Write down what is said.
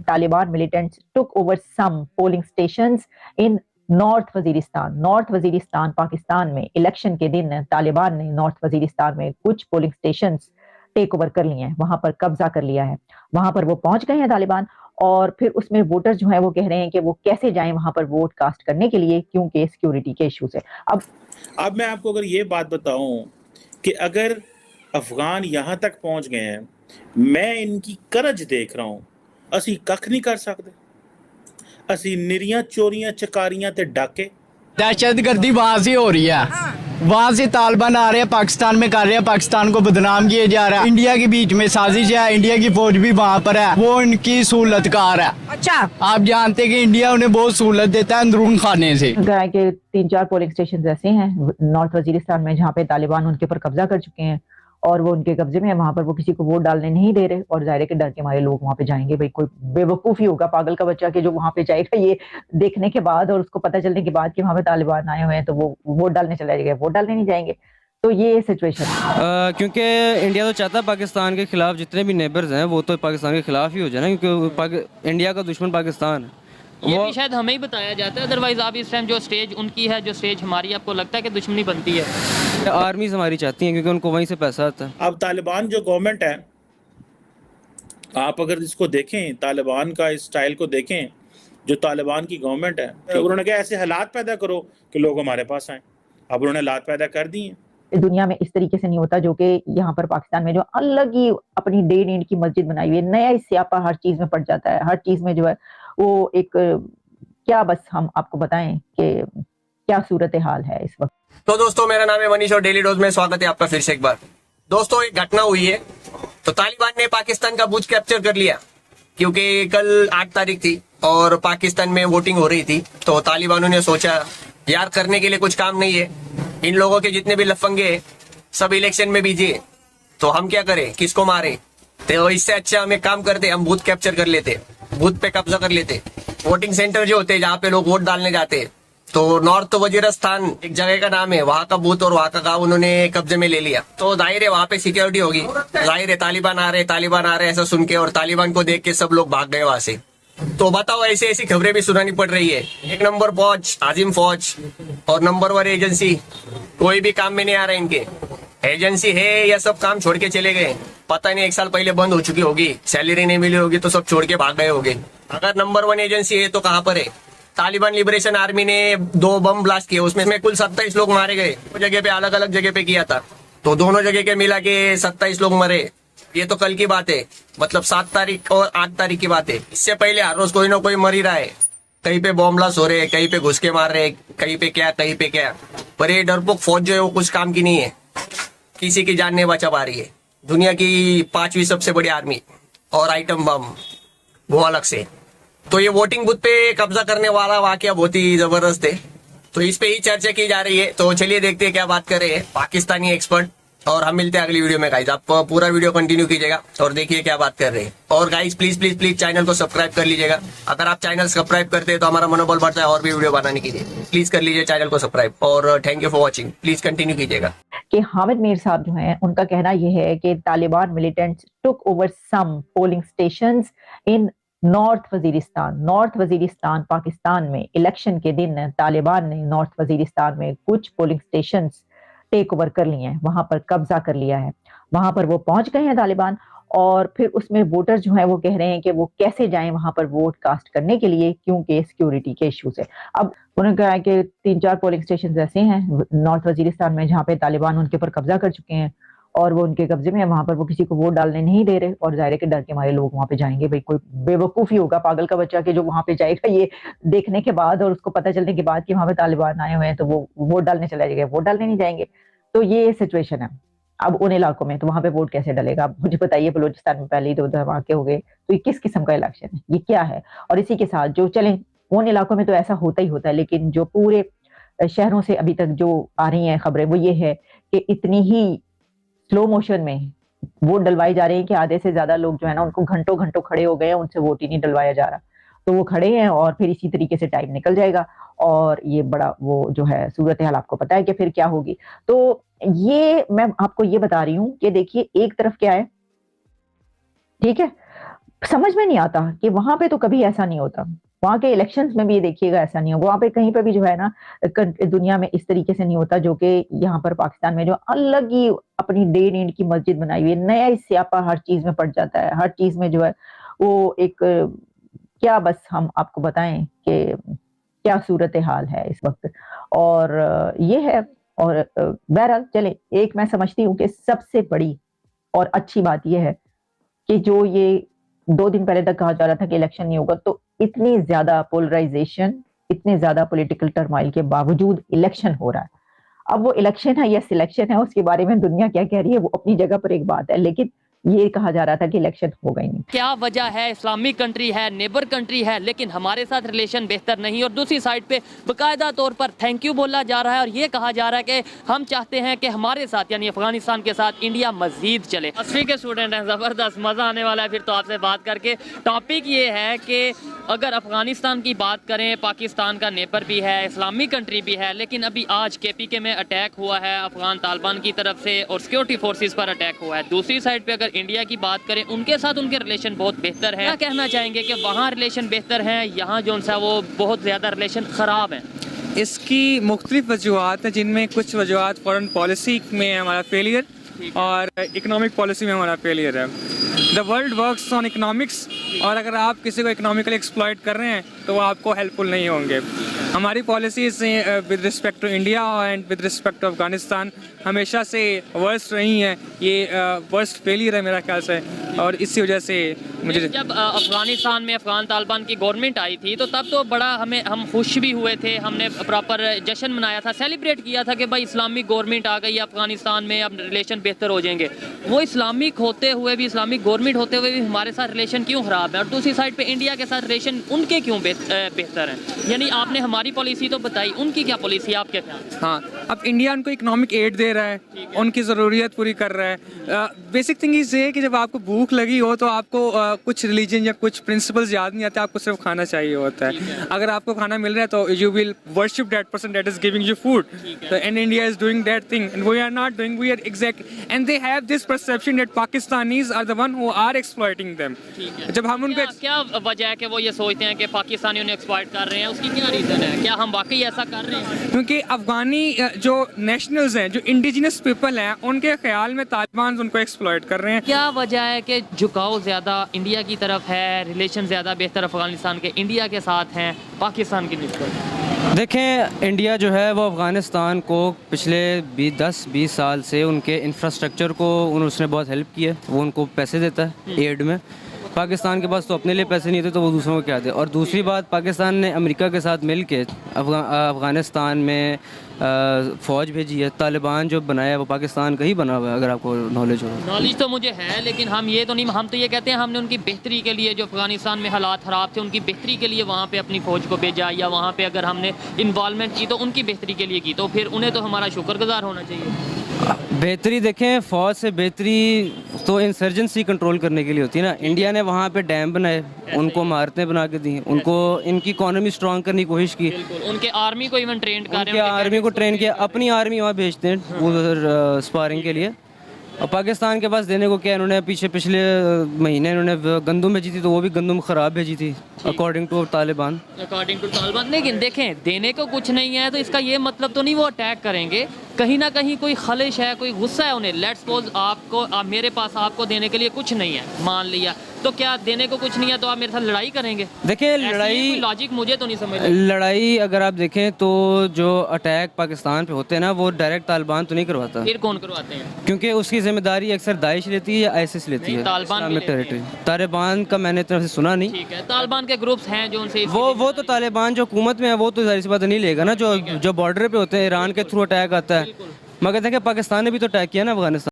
Taliban militants took over some polling stations in North Waziristan Pakistan में election के दिन तालिबान ने नॉर्थ वजीरिस्तान में कुछ पोलिंग स्टेशंस टेक ओवर कर लिए हैं, वहां पर कब्जा कर लिया है। वहां पर वो पहुंच गए हैं तालिबान, और फिर उसमें वोटर जो है वो कह रहे हैं कि वो कैसे जाएं वहां पर वोट कास्ट करने के लिए, क्योंकि सिक्योरिटी के इश्यूज है। अब मैं आपको अगर ये बात बताऊं कि अगर अफगान यहाँ तक पहुंच गए हैं, मैं इनकी करज देख रहा हूं, असी कख नहीं कर सकते। असी निरियां चोरियां चकारियां ते डाके, दहशतगर्दी वहां से हो रही है, वहां से तालिबान आ रहे हैं, पाकिस्तान में कर रहे हैं, पाकिस्तान को बदनाम किया जा रहा है। इंडिया के बीच में साजिश है, इंडिया की फौज भी वहां पर है, वो उनकी सहूलतकार है। अच्छा, आप जानते हैं कि इंडिया उन्हें बहुत सहूलत देता है अंदरून खाने से। के 3-4 पोलिंग स्टेशन ऐसे हैं नॉर्थ वजीरिस्तान में जहाँ पे तालिबान उनके ऊपर कब्जा कर चुके हैं और वो उनके कब्जे में है। वहां पर वो किसी को वोट डालने नहीं दे रहे, और जाहिर है कि डर के मारे लोग वहां पे जाएंगे। भाई कोई बेवकूफी होगा, पागल का बच्चा, कि जो वहां पे जाएगा ये देखने के बाद और उसको पता चलने के बाद कि वहां पे तालिबान आए हुए हैं तो वो वोट डालने चला जाएगा, वोट डालने नहीं जाएंगे। तो ये सिचुएशन है। क्योंकि इंडिया तो चाहता है पाकिस्तान के खिलाफ जितने भी नेबर्स हैं वो तो पाकिस्तान के खिलाफ ही हो जाए ना, क्योंकि इंडिया का दुश्मन पाकिस्तान है। ये भी शायद हमें ही बताया जाता है, अदरवाइज आप इस टाइम जो स्टेज उनकी है, जो स्टेज हमारी, आपको लगता है कि दुश्मनी बनती है? आर्मीज हमारी चाहती हैं क्योंकि उनको वहीं से पैसा आता है। अब तालिबान जो गवर्नमेंट है, आप अगर इसको देखें, तालिबान का इस स्टाइल को देखें, जो तालिबान की गवर्नमेंट है, तो उन्होंने कहा ऐसे हालात पैदा करो कि लोग हमारे पास आए। अब उन्होंने हालात पैदा कर दिए। दुनिया में इस तरीके से नहीं होता, जो कि यहाँ पर पाकिस्तान में जो अलग ही अपनी डे नीड की मस्जिद बनाई हुई है, नया स्यापा हर चीज में पड़ जाता है, हर चीज में जो है वो एक, क्या बस हम आपको बताएं कि क्या सूरत हाल है इस वक्त। तो दोस्तों, मेरा नाम है मनीष और डेली डोज में स्वागत है आपका फिर से एक बार। दोस्तों, एक घटना हुई है, तो तालिबान ने पाकिस्तान का बूथ कैप्चर कर लिया, क्योंकि कल 8 तारीख थी और पाकिस्तान में वोटिंग हो रही थी। तो तालिबानों ने सोचा यार करने के लिए कुछ काम नहीं है, इन लोगों के जितने भी लफंगे सब इलेक्शन में बिजी है, तो हम क्या करें, किसको मारे। तो इससे अच्छा हम एक काम करते, हम बूथ कैप्चर कर लेते, बूथ पे कब्जा कर लेते। वोटिंग सेंटर जो होते हैं जहाँ पे लोग वोट डालने जाते हैं, तो नॉर्थ वजीरिस्तान एक जगह का नाम है, वहाँ का बूथ और वहाँ का गाँव उन्होंने कब्जे में ले लिया। तो जाहिर है वहाँ पे सिक्योरिटी होगी, जाहिर है तालिबान आ रहे ऐसा सुन के और तालिबान को देख के सब लोग भाग गए वहां से। तो बताओ, ऐसी ऐसी खबरें भी सुनानी पड़ रही है। 1 नंबर फौज, आजिम फौज और नंबर 1 एजेंसी, कोई भी काम में नहीं आ रहा इनके। एजेंसी है या सब काम छोड़ के चले गए, पता नहीं 1 साल पहले बंद हो चुकी होगी, सैलरी नहीं मिली होगी तो सब छोड़ के भाग गए होंगे। अगर नंबर 1 एजेंसी है तो कहाँ पर है? तालिबान लिबरेशन आर्मी ने 2 बम ब्लास्ट किए, उसमें कुल 27 लोग मारे गए। जगह पे अलग अलग जगह पे किया था, तो दोनों जगह के मिला के 27 लोग मरे। ये तो कल की बात है, मतलब 7 तारीख और 8 तारीख की बात है। इससे पहले हर रोज कोई ना कोई मर ही रहा है, कहीं पे बॉम्ब ब्लास्ट हो रहे हैं, कहीं पे घुस के मार रहे हैं, कहीं पे क्या कहीं पे क्या। पर ये डरपोक फौज जो है वो कुछ काम की नहीं है, किसी की जान नहीं बचा पा रही है। दुनिया की 5वीं सबसे बड़ी आर्मी और आइटम बम वो अलग से। तो ये वोटिंग बूथ पे कब्जा करने वाला वाकया बहुत ही जबरदस्त है, तो इस पे ही चर्चा की जा रही है। तो चलिए देखते हैं क्या बात कर रहे हैं पाकिस्तानी एक्सपर्ट, और हम मिलते हैं अगली वीडियो में। गाइज आप पूरा वीडियो कंटिन्यू कीजिएगा और देखिए क्या बात कर रहे हैं। और guys please please please channel को सब्सक्राइब कर लीजिएगा, अगर आप चैनल सब्सक्राइब करते हैं तो हमारा मनोबल बढ़ता है और भी वीडियो बनाने के लिए। प्लीज कर लीजिए चैनल को सब्सक्राइब, और thank you for watching. Please continue कीजिएगा। कि हामिद मीर साहब जो हैं, उनका कहना यह है कि Taliban militants took over some polling stations in North Waziristan Pakistan में इलेक्शन के दिन तालिबान ने नॉर्थ वजीरिस्तान में कुछ पोलिंग स्टेशंस टेक ओवर कर लिए हैं, वहां पर कब्जा कर लिया है। वहां पर वो पहुंच गए हैं तालिबान, और फिर उसमें वोटर जो है वो कह रहे हैं कि वो कैसे जाएं वहां पर वोट कास्ट करने के लिए, क्योंकि सिक्योरिटी के इश्यूज है। अब उन्होंने कहा है कि 3-4 पोलिंग स्टेशन ऐसे हैं नॉर्थ वजीरिस्तान में जहाँ पे तालिबान उनके ऊपर कब्जा कर चुके हैं और वो उनके कब्जे में है। वहां पर वो किसी को वोट डालने नहीं दे रहे, और जाहिर है कि डर के मारे लोग वहां पे जाएंगे। भाई कोई बेवकूफी होगा, पागल का बच्चा, कि जो वहां पे जाएगा ये देखने के बाद और उसको पता चलने के बाद कि वहां पे तालिबान आए हुए हैं तो वो वोट डालने चला जाएगा, वोट डालने नहीं जाएंगे। तो ये सिचुएशन है अब उन इलाकों में। तो वहां पे वोट कैसे डलेगा? आप मुझे बताइए। बलूचिस्तान में पहले ही 2 धमाके हो गए, तो ये किस किस्म का इलेक्शन है, ये क्या है? और इसी के साथ जो चले उन इलाकों में तो ऐसा होता ही होता है, लेकिन जो पूरे शहरों से अभी तक जो आ रही हैं खबरें वो ये है कि इतनी ही स्लो मोशन में वोट डलवाई जा रही है कि आधे से ज्यादा लोग जो है ना उनको घंटों घंटों खड़े हो गए हैं, उनसे वोट ही नहीं डलवाया जा रहा। तो वो खड़े हैं और फिर इसी तरीके से टाइम निकल जाएगा, और ये बड़ा वो जो है सूरत हाल आपको पता है कि फिर क्या होगी। तो ये मैं आपको ये बता रही हूँ कि देखिए एक तरफ क्या है, ठीक है, समझ में नहीं आता कि वहां पे तो कभी ऐसा नहीं होता। वहां के इलेक्शंस में भी ये देखिएगा ऐसा नहीं हो, वहां पे कहीं पे भी जो है ना दुनिया में इस तरीके से नहीं होता जो कि यहाँ पर पाकिस्तान में, जो अलग ही अपनी डे नीड की मस्जिद बनाई हुई है, नया ही स्यापा हर चीज में पड़ जाता है, हर चीज में जो है वो एक क्या बस हम आपको बताएं कि क्या सूरत हाल है इस वक्त। और ये है। और बहरहाल चले, एक मैं समझती हूँ कि सबसे बड़ी और अच्छी बात यह है कि जो ये 2 दिन पहले तक कहा जा रहा था कि इलेक्शन नहीं होगा, तो इतनी ज्यादा पोलराइजेशन, इतने ज्यादा पॉलिटिकल टर्माइल के बावजूद इलेक्शन हो रहा है। अब वो इलेक्शन है या सिलेक्शन है, उसके बारे में दुनिया क्या कह रही है वो अपनी जगह पर एक बात है, लेकिन ये कहा जा रहा था कि इलेक्शन होगा ही नहीं। क्या वजह है? इस्लामिक कंट्री है, नेबर कंट्री है, लेकिन हमारे साथ रिलेशन बेहतर नहीं। और दूसरी साइड पे बाकायदा तौर पर थैंक यू बोला जा रहा है और ये कहा जा रहा है कि हम चाहते हैं कि हमारे साथ यानी अफगानिस्तान के साथ इंडिया मजीद चले। 10वीं के स्टूडेंट हैं, ज़बरदस्त मज़ा आने वाला है फिर तो आपसे बात करके। टॉपिक ये है कि अगर अफगानिस्तान की बात करें, पाकिस्तान का नेबर भी है, इस्लामिक कंट्री भी है, लेकिन अभी आज KPK में अटैक हुआ है अफगान तालिबान की तरफ से और सिक्योरिटी फोर्सेस पर अटैक हुआ है। दूसरी साइड पे अगर इंडिया की बात करें, उनके साथ उनके रिलेशन बहुत बेहतर है। क्या कहना चाहेंगे कि वहाँ रिलेशन बेहतर हैं, यहाँ जो सा वो बहुत ज़्यादा रिलेशन ख़राब हैं? इसकी मुख्तलिफ वजूहत हैं, जिनमें कुछ वजूहत फॉरेन पॉलिसी में हमारा फेलियर और इकोनॉमिक पॉलिसी में हमारा फेलियर है। The world works on economics, और अगर आप किसी को इकोनॉमिकली एक्सप्लॉइट कर रहे हैं तो वो आपको हेल्पफुल नहीं होंगे। हमारी policies with respect to India and with respect to Afghanistan हमेशा से वर्स्ट रही हैं। ये वर्स्ट फेलियर है मेरा ख्याल से, और इसी वजह से मुझे जब अफगानिस्तान में अफगान तालिबान की गवर्नमेंट आई थी तो तब तो बड़ा हम खुश भी हुए थे, हमने प्रॉपर जश्न मनाया था, सेलिब्रेट किया था कि भाई इस्लामिक गवर्नमेंट आ गई है अफगानिस्तान में, अब रिलेशन बेहतर हो जाएंगे। वो इस्लामिक होते हुए भी, इस्लामिक गवर्नमेंट होते हुए भी हमारे साथ रिलेशन क्यों ख़राब है? और दूसरी साइड पे इंडिया के साथ रिलेशन उनके क्यों बेहतर हैं? यानी आपने हमारी पॉलिसी तो बताई, उनकी क्या पॉलिसी है आपके ख्याल? हाँ, अब इंडिया उनको इकोनॉमिक एड दे रहा है, उनकी ज़रूरियत पूरी कर रहा है। बेसिक थिंग इज़ ये कि जब आपको भूख लगी हो तो आपको कुछ रिलीजन या कुछ प्रिंसिपल्स याद नहीं आते, आपको सिर्फ खाना चाहिए होता है। अगर आपको खाना मिल रहा है तो you will worship that person that is giving you food. तो and India is doing that thing and we are not doing, we are exact, and they have this perception that Pakistanis are the one who are exploiting them. जब हम उनको क्या वजह है कि वो ये सोचते हैं कि पाकिस्तानी उन्हें एक्सप्लॉइट कर रहे हैं? उसकी क्या रीज़न है? क्या हम वाकई ऐसा कर रहे हैं? क्योंकि अफगानी जो नेशनल्स हैं, जो इंडिजिनस पीपल हैं, उनके ख्याल में तालिबान उनको एक्सप्लॉइट कर रहे हैं। क्या वजह है कि झुकाव ज़्यादा इंडिया की तरफ है, रिलेशन ज़्यादा बेहतर अफगानिस्तान के इंडिया के साथ हैं पाकिस्तान की निस्बत? देखें, इंडिया जो है वो अफ़गानिस्तान को पिछले 10-20 साल से उनके इंफ्रास्ट्रक्चर को उसने बहुत हेल्प की है, वो उनको पैसे देता है एड में। पाकिस्तान के पास तो अपने लिए पैसे नहीं थे तो वो दूसरों को क्या दे। और दूसरी बात, पाकिस्तान ने अमेरिका के साथ मिल के अफ़गानिस्तान में फ़ौज भेजी है। तालिबान जो बनाया है वो पाकिस्तान का ही बना हुआ है, अगर आपको नॉलेज हो। नॉलेज तो मुझे है, लेकिन हम ये तो नहीं, हम तो ये कहते हैं हमने उनकी बेहतरी के लिए, जो अफगानिस्तान में हालात ख़राब थे उनकी बेहतरी के लिए वहाँ पे अपनी फ़ौज को भेजा, या वहाँ पे अगर हमने इन्वॉल्वमेंट की तो उनकी बेहतरी के लिए की, तो फिर उन्हें तो हमारा शुक्रगुजार होना चाहिए। बेहतरी देखें, फ़ौज से बेहतरी तो इंसर्जेंसी कंट्रोल करने के लिए होती है ना। इंडिया ने वहाँ पे डैम बनाए, उनको इमारतें बना के दी, उनको इनकी इकोनॉमी स्ट्रॉन्ग करने की कोशिश की, उनके आर्मी को इवन ट्रेन कर रहे हैं, आर्मी को ट्रेन किया, अपनी आर्मी वहाँ भेजते हैं उधर स्पारिंग के लिए। और पाकिस्तान के पास देने को क्या, इन्होंने पिछले महीने इन्होंने गंदम भेजी थी, तो वो भी गंदम ख़राब भेजी थी अकॉर्डिंग टू तालिबान। लेकिन देखें, देने को कुछ नहीं है तो इसका ये मतलब तो नहीं वो अटैक करेंगे। कहीं ना कहीं कोई खलिश है, कोई गुस्सा है उन्हें। लेट्स सपोज मेरे पास आपको देने के लिए कुछ नहीं है, मान लिया, तो क्या देने को कुछ नहीं है तो आप मेरे साथ लड़ाई करेंगे? देखिए, लड़ाई लॉजिक मुझे तो नहीं समझ। लड़ाई अगर आप देखें तो जो अटैक पाकिस्तान पे होते हैं ना, वो डायरेक्ट तालिबान तो नहीं करवाता। फिर कौन करवाते हैं? क्योंकि उसकी जिम्मेदारी अक्सर दाइश लेती है या आईसिस लेती है, इस्लामिक टेरिटरी। तालिबान का मैंने तरफ से सुना नहीं। ठीक है, तालिबान के ग्रुप्स हैं जो उनसे वो तो तालिबान जो हुकूमत में है वो तो जाहिर सी बात नहीं लेगा ना, जो बॉर्डर पे होते हैं, ईरान के थ्रू अटैक आता है। मगर देखिए, पाकिस्तान ने भी तो अटैक किया ना अफगानिस्तान।